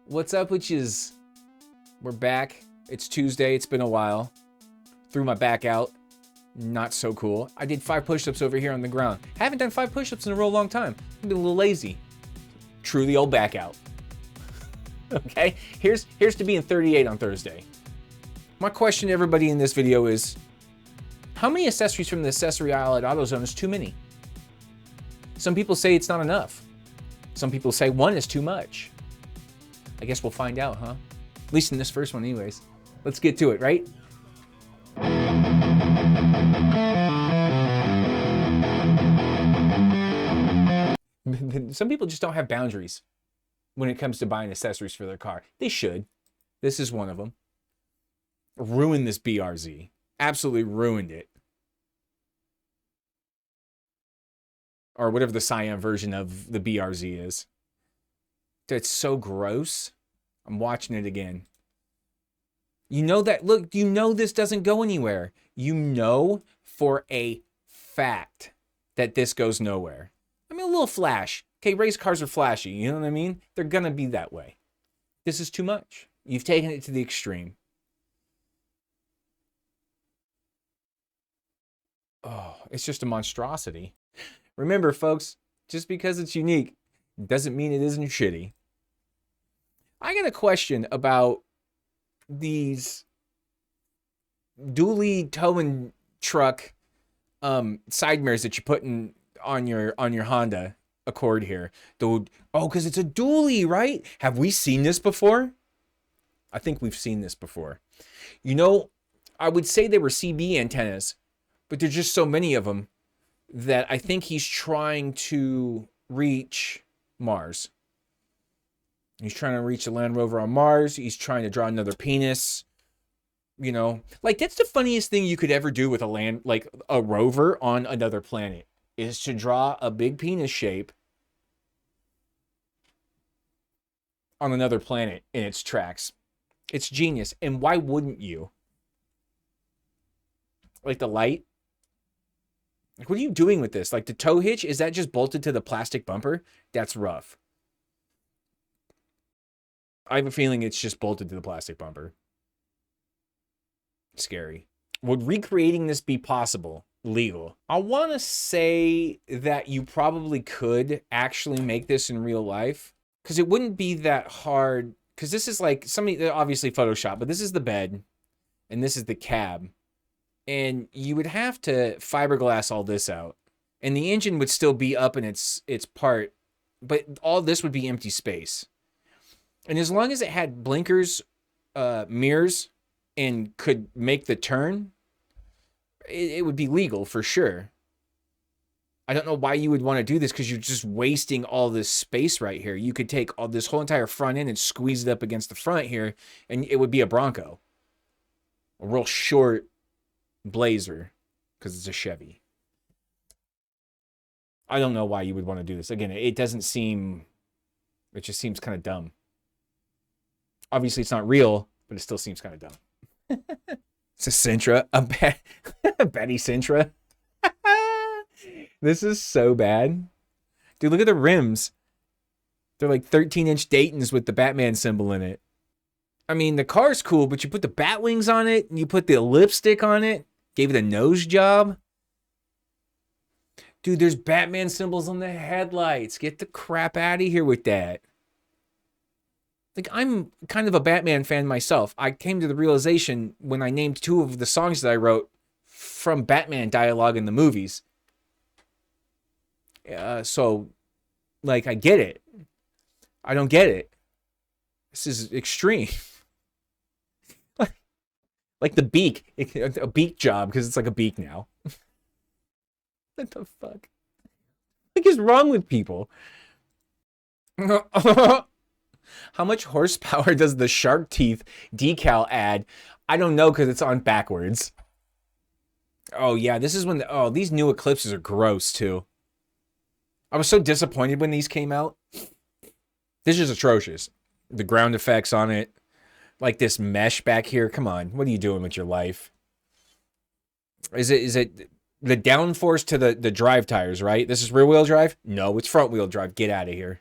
What's up, witches? We're back. It's Tuesday. It's been a while. Threw my back out. Not so cool. I did 5 push-ups over here on the ground. Haven't done 5 push-ups in a real long time. I've been a little lazy. Truly old back out. Okay? Here's to being 38 on Thursday. My question to everybody in this video is, how many accessories from the accessory aisle at AutoZone is too many? Some people say it's not enough. Some people say 1 is too much. I guess we'll find out, huh? At least in this first one anyways. Let's get to it, right? Some people just don't have boundaries when it comes to buying accessories for their car. They should. This is one of them. Ruined this BRZ. Absolutely ruined it. Or whatever the Scion version of the BRZ is. That's so gross. I'm watching it again. You know that, look, you know this doesn't go anywhere. You know for a fact that this goes nowhere. I mean, a little flash. Okay, race cars are flashy, you know what I mean? They're gonna be that way. This is too much. You've taken it to the extreme. Oh, it's just a monstrosity. Remember, folks, just because it's unique doesn't mean it isn't shitty. I got a question about these dually towing truck side mirrors that you're putting on your Honda Accord here. Dude, oh, because it's a dually, right? Have we seen this before? I think we've seen this before. You know, I would say they were CB antennas, but there's just so many of them that I think he's trying to reach Mars. He's trying to reach the Land Rover on Mars. He's trying to draw another penis. You know, like that's the funniest thing you could ever do with a rover on another planet is to draw a big penis shape on another planet in its tracks. It's genius. And why wouldn't you? Like the light. Like, what are you doing with this? Like the tow hitch, is that just bolted to the plastic bumper? That's rough. I have a feeling it's just bolted to the plastic bumper. Scary. Would recreating this be possible? Legal? I want to say that you probably could actually make this in real life. Because it wouldn't be that hard. Because this is like, somebody, obviously Photoshop, but this is the bed. And this is the cab. And you would have to fiberglass all this out. And the engine would still be up in its part. But all this would be empty space. And as long as it had blinkers, mirrors, and could make the turn, it would be legal for sure. I don't know why you would want to do this because you're just wasting all this space right here. You could take all this whole entire front end and squeeze it up against the front here, and it would be a Bronco. A real short Blazer because it's a Chevy. I don't know why you would want to do this. Again, it doesn't seem, it just seems kind of dumb. Obviously, it's not real, but it still seems kind of dumb. It's a Sentra, a Betty Sentra. This is so bad. Dude, look at the rims. They're like 13-inch Daytons with the Batman symbol in it. I mean, the car's cool, but you put the bat wings on it, and you put the lipstick on it, gave it a nose job. Dude, there's Batman symbols on the headlights. Get the crap out of here with that. Like, I'm kind of a Batman fan myself. I came to the realization when I named 2 of the songs that I wrote from Batman dialogue in the movies. So, like, I get it. I don't get it. This is extreme. Like the beak. A beak job, because it's like a beak now. What the fuck? What is wrong with people? How much horsepower does the shark teeth decal add? I don't know because it's on backwards. Oh, yeah. This is when... oh, these new Eclipses are gross, too. I was so disappointed when these came out. This is atrocious. The ground effects on it. Like this mesh back here. Come on. What are you doing with your life? Is it the downforce to the drive tires, right? This is rear-wheel drive? No, it's front-wheel drive. Get out of here.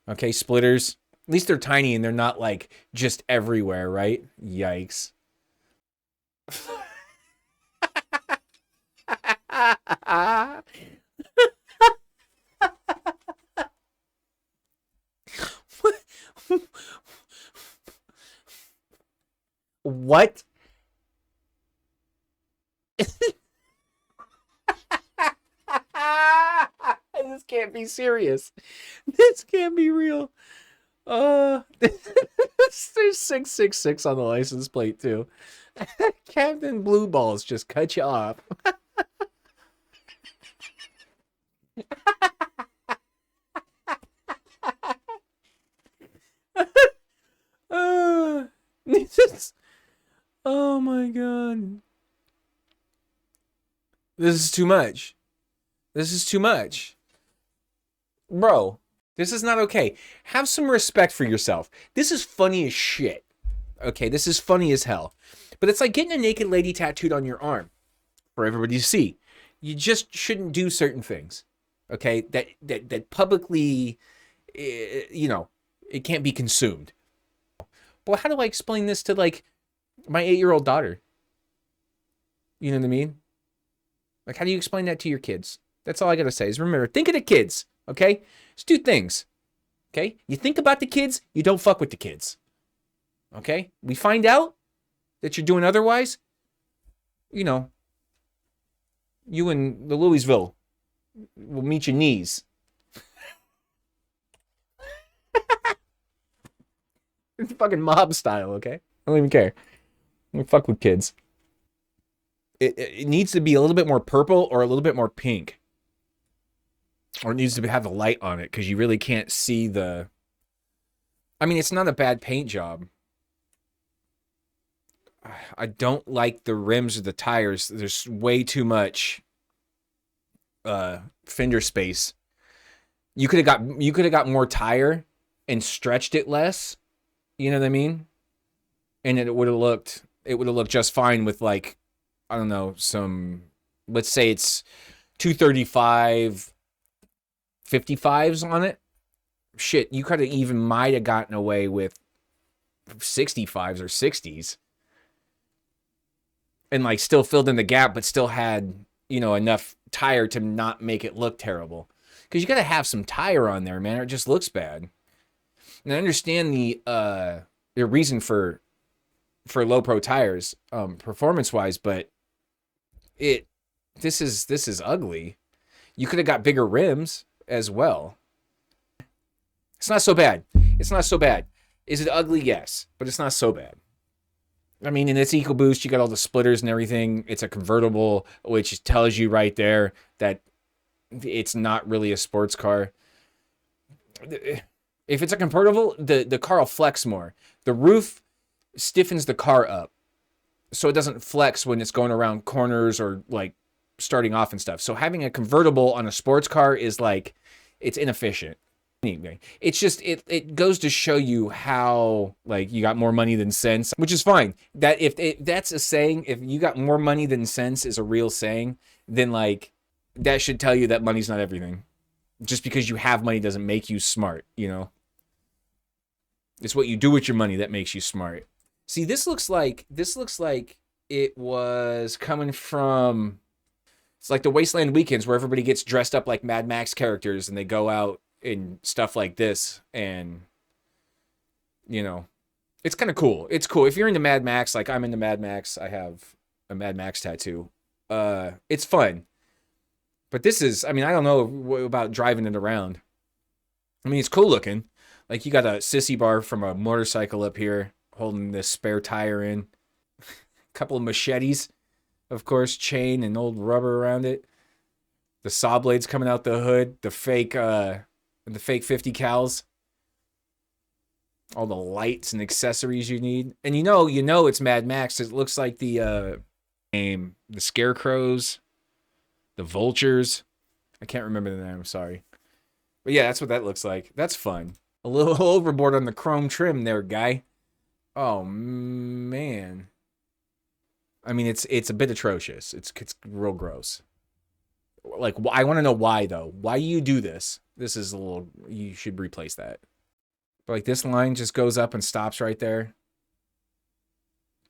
Okay, splitters. At least they're tiny and they're not like just everywhere, right? Yikes. What? This can't be serious. This can't be real. There's 666 on the license plate too. Captain Blue Balls just cut you off. Oh my god. This is too much. This is too much. Bro, this is not okay. Have some respect for yourself. This is funny as shit. Okay, this is funny as hell. But it's like getting a naked lady tattooed on your arm for everybody to see. You just shouldn't do certain things. Okay? That publicly, you know, it can't be consumed. But how do I explain this to, like, my 8-year-old daughter? You know what I mean? Like, how do you explain that to your kids? That's all I gotta say is remember, think of the kids, okay? Just do things, okay? You think about the kids, you don't fuck with the kids, okay? We find out that you're doing otherwise, you know, you and the Louisville will meet your knees. It's fucking mob style, okay? I don't even care. I don't fuck with kids. It needs to be a little bit more purple or a little bit more pink. Or it needs to have the light on it because you really can't see the... I mean, it's not a bad paint job. I don't like the rims or the tires. There's way too much fender space. You could have got more tire and stretched it less. You know what I mean? And it would have looked just fine with, like, I don't know, some, let's say it's 235 55s on it. Shit, you could have even might have gotten away with 65s or 60s. And, like, still filled in the gap, but still had, you know, enough tire to not make it look terrible. Because you got to have some tire on there, man, or it just looks bad. And I understand the reason for low pro tires, performance-wise, but this is ugly. You could have got bigger rims as well. It's not so bad. It's not so bad. Is it ugly? Yes, but it's not so bad. I mean, in its EcoBoost, you got all the splitters and everything. It's a convertible, which tells you right there that it's not really a sports car. If it's a convertible, the car will flex more. The roof stiffens the car up so it doesn't flex when it's going around corners or, like, starting off and stuff. So having a convertible on a sports car is, like, it's inefficient. Anyway, it's just, it goes to show you how, like, you got more money than sense, which is fine. That if that's a saying, if you got more money than sense is a real saying, then, like, that should tell you that money's not everything. Just because you have money doesn't make you smart, you know? It's what you do with your money that makes you smart. See, this looks like it was coming from, it's like the Wasteland Weekends where everybody gets dressed up like Mad Max characters and they go out and stuff like this, and, you know, it's kind of cool. It's cool. If you're into Mad Max, like I'm into Mad Max, I have a Mad Max tattoo. It's fun. But this is, I mean, I don't know about driving it around. I mean, it's cool looking. Like, you got a sissy bar from a motorcycle up here holding this spare tire in. A couple of machetes, of course, chain and old rubber around it. The saw blades coming out the hood. The fake 50 cals. All the lights and accessories you need. And you know it's Mad Max. It looks like the scarecrows, the vultures. I can't remember the name, I'm sorry. But yeah, that's what that looks like. That's fun. A little overboard on the chrome trim there, guy. Oh, man. I mean, it's a bit atrocious. It's real gross. Like, I want to know why, though. Why you do this? This is a little... You should replace that. But like this line just goes up and stops right there.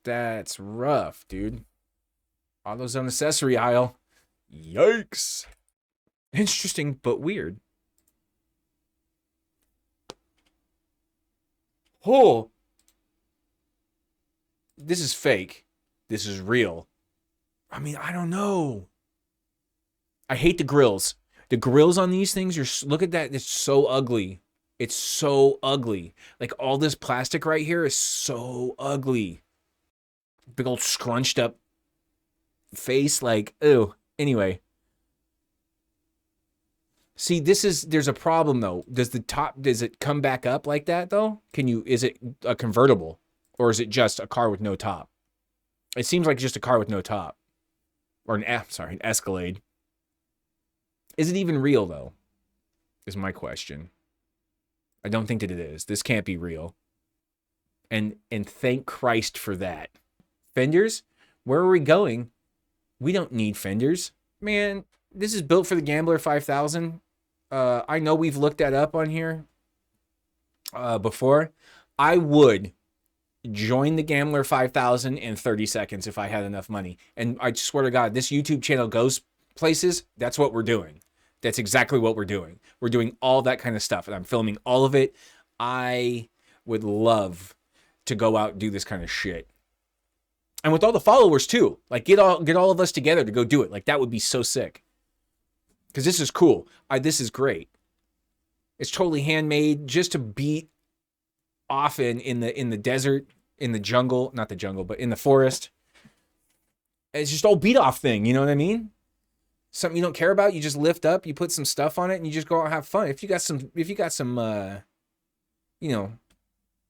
That's rough, dude. AutoZone accessory aisle. Yikes. Interesting, but weird. Oh. This is fake. This is real. I mean, I don't know. I hate the grills. The grills on these things, look at that. It's so ugly. It's so ugly. Like all this plastic right here is so ugly. Big old scrunched up face. Like, ew. Anyway. See, there's a problem though. Does it come back up like that though? Is it a convertible? Or is it just a car with no top? It seems like just a car with no top. Or an Escalade. Is it even real, though? Is my question. I don't think that it is. This can't be real. And thank Christ for that. Fenders? Where are we going? We don't need fenders. Man, this is built for the Gambler 5000. I know we've looked that up on here before. I would join the Gambler 5000 in 30 seconds if I had enough money. And I swear to God, this YouTube channel goes places. That's what we're doing. That's exactly what we're doing. We're doing all that kind of stuff, and I'm filming all of it. I would love to go out and do this kind of shit. And with all the followers too. Like get all of us together to go do it. Like that would be so sick. Because this is cool. This is great. It's totally handmade just to beat often in the desert, in the jungle, not the jungle, but in the forest. It's just all beat off thing, you know what I mean? Something you don't care about, you just lift up, you put some stuff on it, and you just go out and have fun. If you got some you know,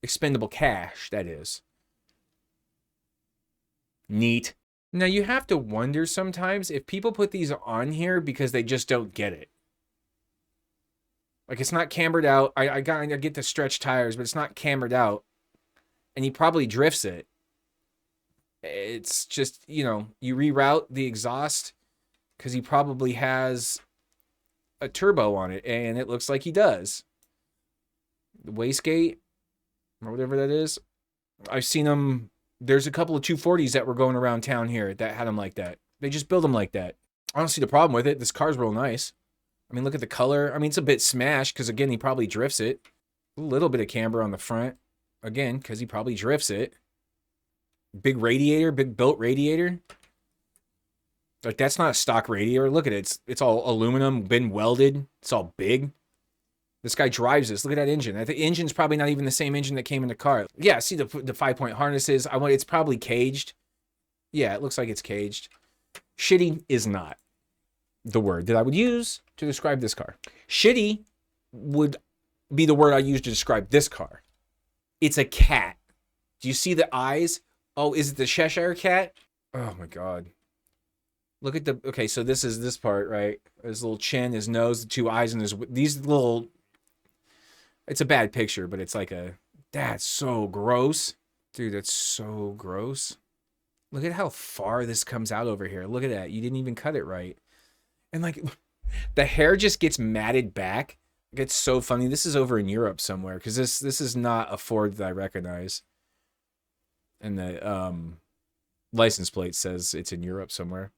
expendable cash, that is. Neat. Now you have to wonder sometimes if people put these on here because they just don't get it. Like it's not cambered out. I get the stretch tires, but it's not cambered out. And he probably drifts it. It's just, you know, you reroute the exhaust because he probably has a turbo on it, and it looks like he does. The wastegate, or whatever that is. I've seen them. There's a couple of 240s that were going around town here that had them like that. They just build them like that. I don't see the problem with it. This car's real nice. I mean, look at the color. I mean, it's a bit smashed because, again, he probably drifts it. A little bit of camber on the front. Again, because he probably drifts it. Big radiator, big built radiator. Like, that's not a stock radiator. Look at it. It's all aluminum, been welded. It's all big. This guy drives this. Look at that engine. I think the engine's probably not even the same engine that came in the car. Yeah, see the 5-point harnesses. It's probably caged. Yeah, it looks like it's caged. Shitty is not the word that I would use to describe this car. Shitty would be the word I use to describe this car. It's a cat. Do you see the eyes? Oh, is it the Cheshire cat? Oh my God. Look at okay, so this is this part, right? His little chin, his nose, the two eyes, and these little, it's a bad picture, but it's like that's so gross. Dude, that's so gross. Look at how far this comes out over here. Look at that. You didn't even cut it right. And like, the hair just gets matted back. It's so funny. This is over in Europe somewhere, because this is not a Ford that I recognize. And the license plate says it's in Europe somewhere.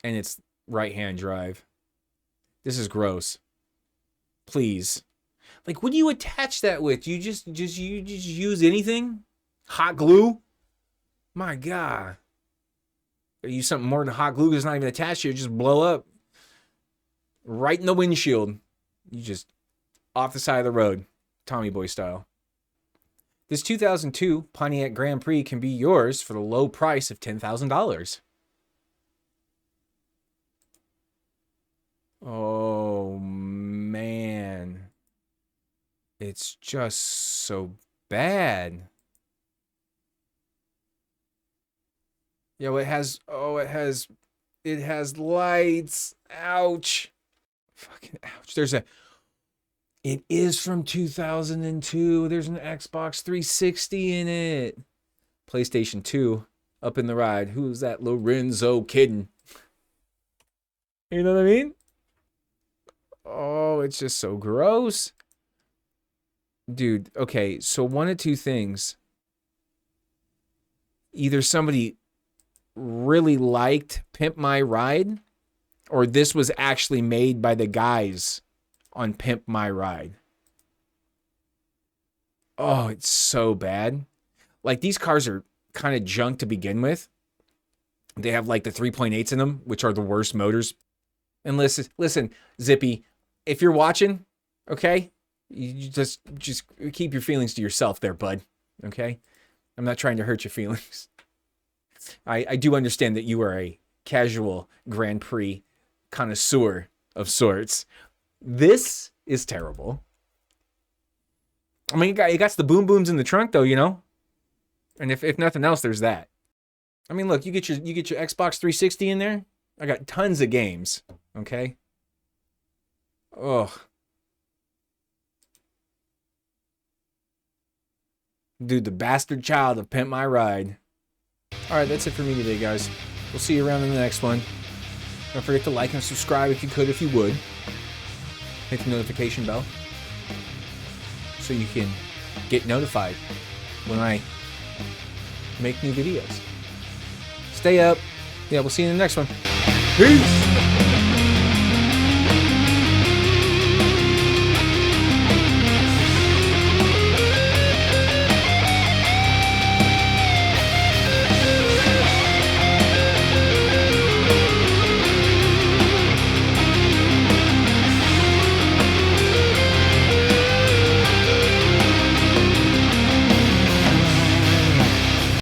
And it's right-hand drive. This is gross. Please. Like, what do you attach that with? You just use anything? Hot glue? My God. Or use something more than hot glue that's not even attached to it. Just blow up. Right in the windshield. You just off the side of the road. Tommy Boy style. This 2002 Pontiac Grand Prix can be yours for the low price of $10,000. Oh, man. It's just so bad. Yo, it has lights. Ouch. Fucking ouch. It is from 2002. There's an Xbox 360 in it. PlayStation 2 up in the ride. Who's that Lorenzo kidding? You know what I mean? Oh, it's just so gross. Dude, okay, so one of two things. Either somebody really liked Pimp My Ride, or this was actually made by the guys on Pimp My Ride. Oh, it's so bad. Like, these cars are kind of junk to begin with. They have like the 3.8s in them, which are the worst motors. And listen, Zippy, if you're watching, okay, you just keep your feelings to yourself there, bud. Okay? I'm not trying to hurt your feelings. I do understand that you are a casual Grand Prix connoisseur of sorts. This is terrible. I mean, you got the boom booms in the trunk, though, you know? And if nothing else, there's that. I mean, look, you get your Xbox 360 in there. I got tons of games, okay? Ugh. Dude, the bastard child of Pimp My Ride. All right, that's it for me today, guys. We'll see you around in the next one. Don't forget to like and subscribe if you could, if you would. Hit the notification bell so you can get notified when I make new videos. Stay up. Yeah, we'll see you in the next one. Peace!